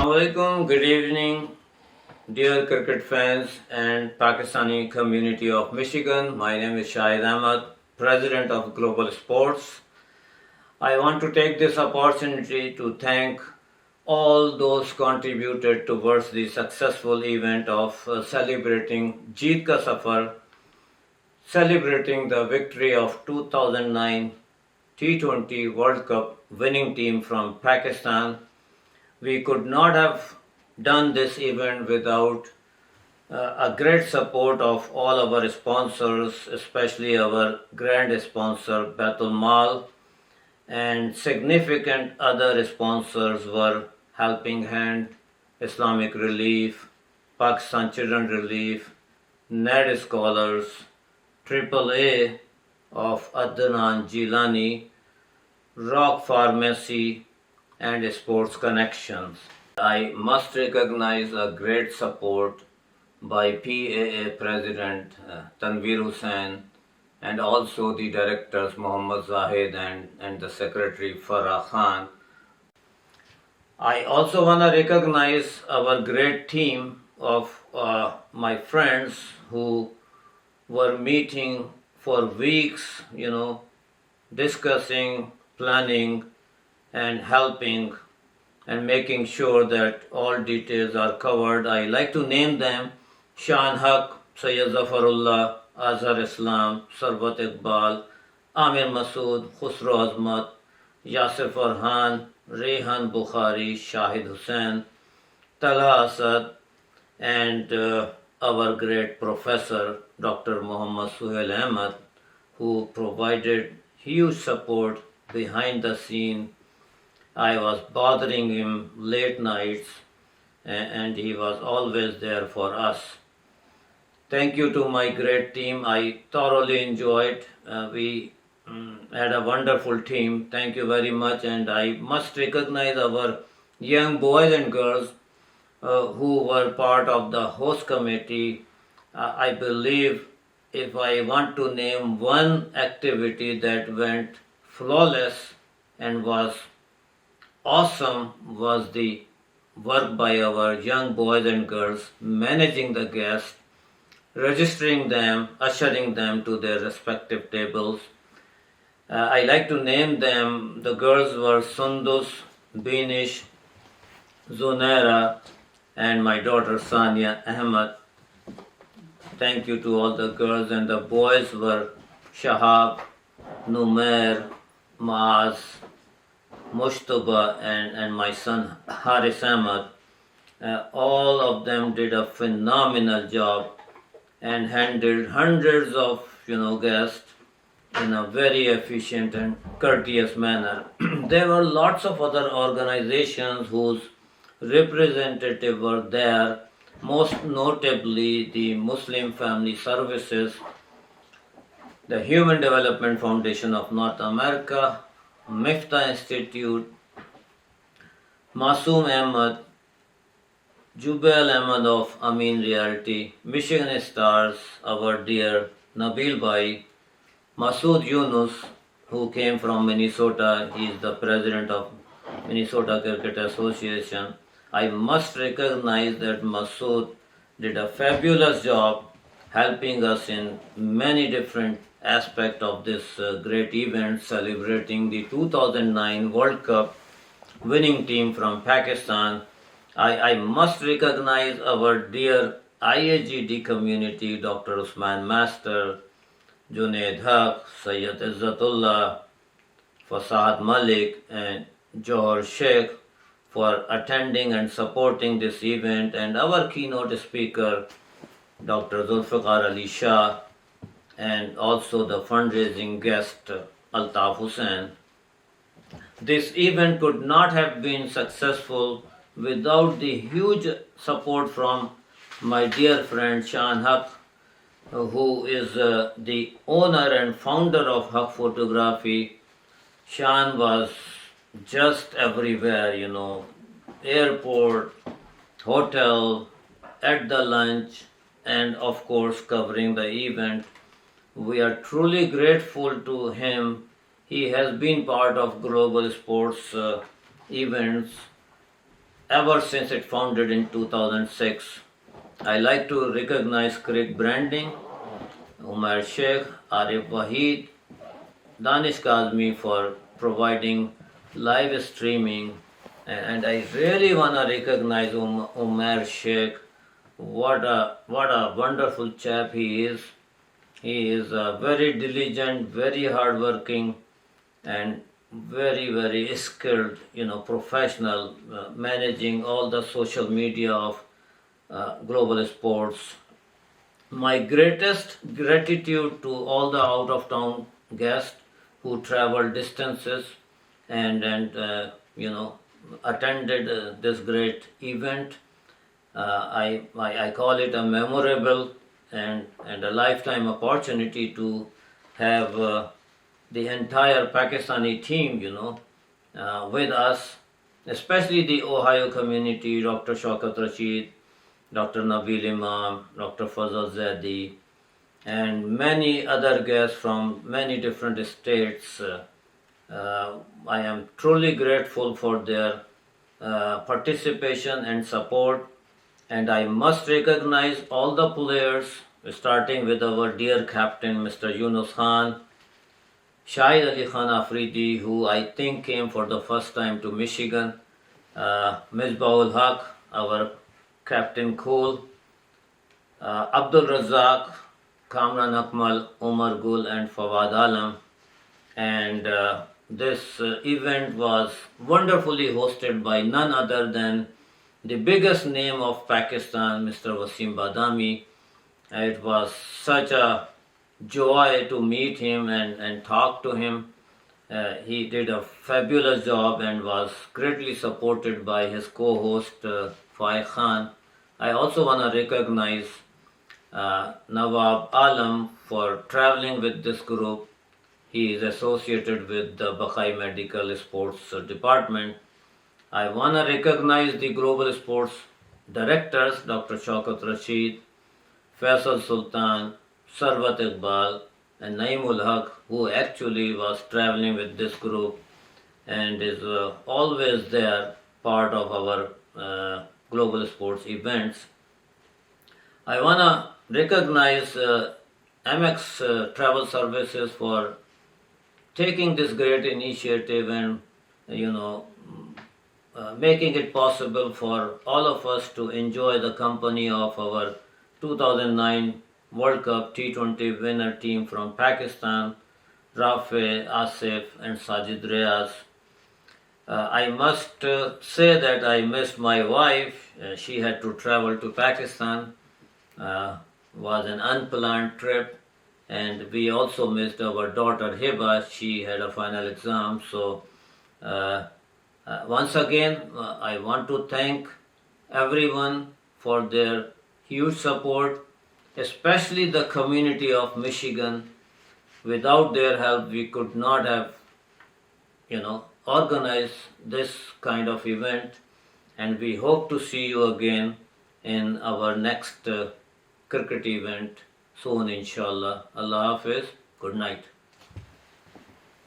Assalamualaikum, good evening, dear cricket fans and Pakistani community of Michigan. My name is Shahid Ahmed, President of Global Sports. I want to take this opportunity to thank all those contributed towards the successful event of celebrating Jeet ka Safar, celebrating the victory of 2009 T20 World Cup winning team from Pakistan. We could not have done this event without a great support of all our sponsors, especially our grand sponsor Baitul Mal, and significant other sponsors were Helping Hand, Islamic Relief, Pakistan Children Relief, NED Scholars, AAA of Adnan Jilani, Rock Pharmacy, and Sports Connections. I must recognize a great support by PAA President Tanveer Hussain and also the directors Mohammad Zahid and the Secretary Farah Khan. I also want to recognize our great team of my friends who were meeting for weeks, discussing, planning, and helping and making sure that all details are covered. I like to name them: Shan Haq, Sayyid Zafarullah, Azhar Islam, Sarwat Iqbal, Amir Masood, Khusro Azmat, Yasir Farhan, Rehan Bukhari, Shahid Hussain, Talha Asad, and our great professor, Dr. Muhammad Suhail Ahmed, who provided huge support behind the scene. I was bothering him late nights and he was always there for us. Thank you to my great team. I thoroughly enjoyed. We had a wonderful team. Thank you very much. And I must recognize our young boys and girls who were part of the host committee. I believe if I want to name one activity that went flawless and was awesome, was the work by our young boys and girls managing the guests, registering them, ushering them to their respective tables. I like to name them. The girls were Sundus, Binish, Zunaira, and my daughter Sania Ahmed. Thank you to all the girls, and the boys were Shahab, Numair, Maaz, Mushtaba, and my son Haris Ahmed. All of them did a phenomenal job and handled hundreds of guests in a very efficient and courteous manner. There were lots of other organizations whose representatives were there, most notably the Muslim Family Services, the Human Development Foundation of North America, Miftah Institute, Masoom Ahmed, Jubail Ahmed of Amin Realty, Michigan Stars, our dear Nabil Bhai, Masood Yunus, who came from Minnesota. He is the president of Minnesota Cricket Association. I must recognize that Masood did a fabulous job helping us in many different aspects of this great event celebrating the 2009 World Cup winning team from Pakistan. I must recognize our dear IAGD community, Dr. Usman Master, Junaid Haq, Sayyid Izzatullah, Fasad Malik, and Johar Sheikh for attending and supporting this event, and our keynote speaker, Dr. Zulfikar Ali Shah, and also the fundraising guest, Altaf Hussain. This event could not have been successful without the huge support from my dear friend Shan Haq, who is the owner and founder of Haq Photography. Shan was just everywhere, airport, hotel, at the lunch, and of course covering the event. We are truly grateful to him. He has been part of global sports events ever since it founded in 2006. I like to recognize cricket branding, Umar Sheikh, Arif Wahid, Danish Kazmi for providing live streaming, and I really wanna recognize Umar Sheikh. What a wonderful chap he is. He is very diligent, very hardworking, and very skilled. Professional, managing all the social media of global sports. My greatest gratitude to all the out of town guests who traveled distances and attended this great event. I call it a memorable and a lifetime opportunity to have the entire Pakistani team, with us, especially the Ohio community, Dr. Shaukat Rashid, Dr. Nabil Imam, Dr. Fazal Zaidi, and many other guests from many different states. I am truly grateful for their participation and support, and I must recognize all the players, starting with our dear captain, Mr. Younis Khan, Shahid Afridi, who I think came for the first time to Michigan, Misbah Ul Haq, our captain cool, Abdul Razzaq, Kamran Akmal, Umar Gul, and Fawad Alam. And this event was wonderfully hosted by none other than the biggest name of Pakistan, Mr. Waseem Badami. It was such a joy to meet him and talk to him. He did a fabulous job and was greatly supported by his co-host Fawad Khan. I also want to recognize Nawab Alam for traveling with this group. He is associated with the Bakai Medical Sports Department. I want to recognize the Global Sports Directors, Dr. Shaukat Rashid, Faisal Sultan, Sarwat Iqbal, and Naeemul Haq, who actually was traveling with this group and is always there, part of our global sports events. I want to recognize MX Travel Services for taking this great initiative and making it possible for all of us to enjoy the company of our 2009 World Cup T20 winner team from Pakistan, Rafe, Asif, and Sajid Reyas. I must say that I missed my wife. She had to travel to Pakistan. Was an unplanned trip, and we also missed our daughter Hiba. She had a final exam. So once again, I want to thank everyone for their huge support, especially the community of Michigan. Without their help, we could not have, organized this kind of event. And we hope to see you again in our next cricket event soon, inshallah. Allah Hafiz. Good night.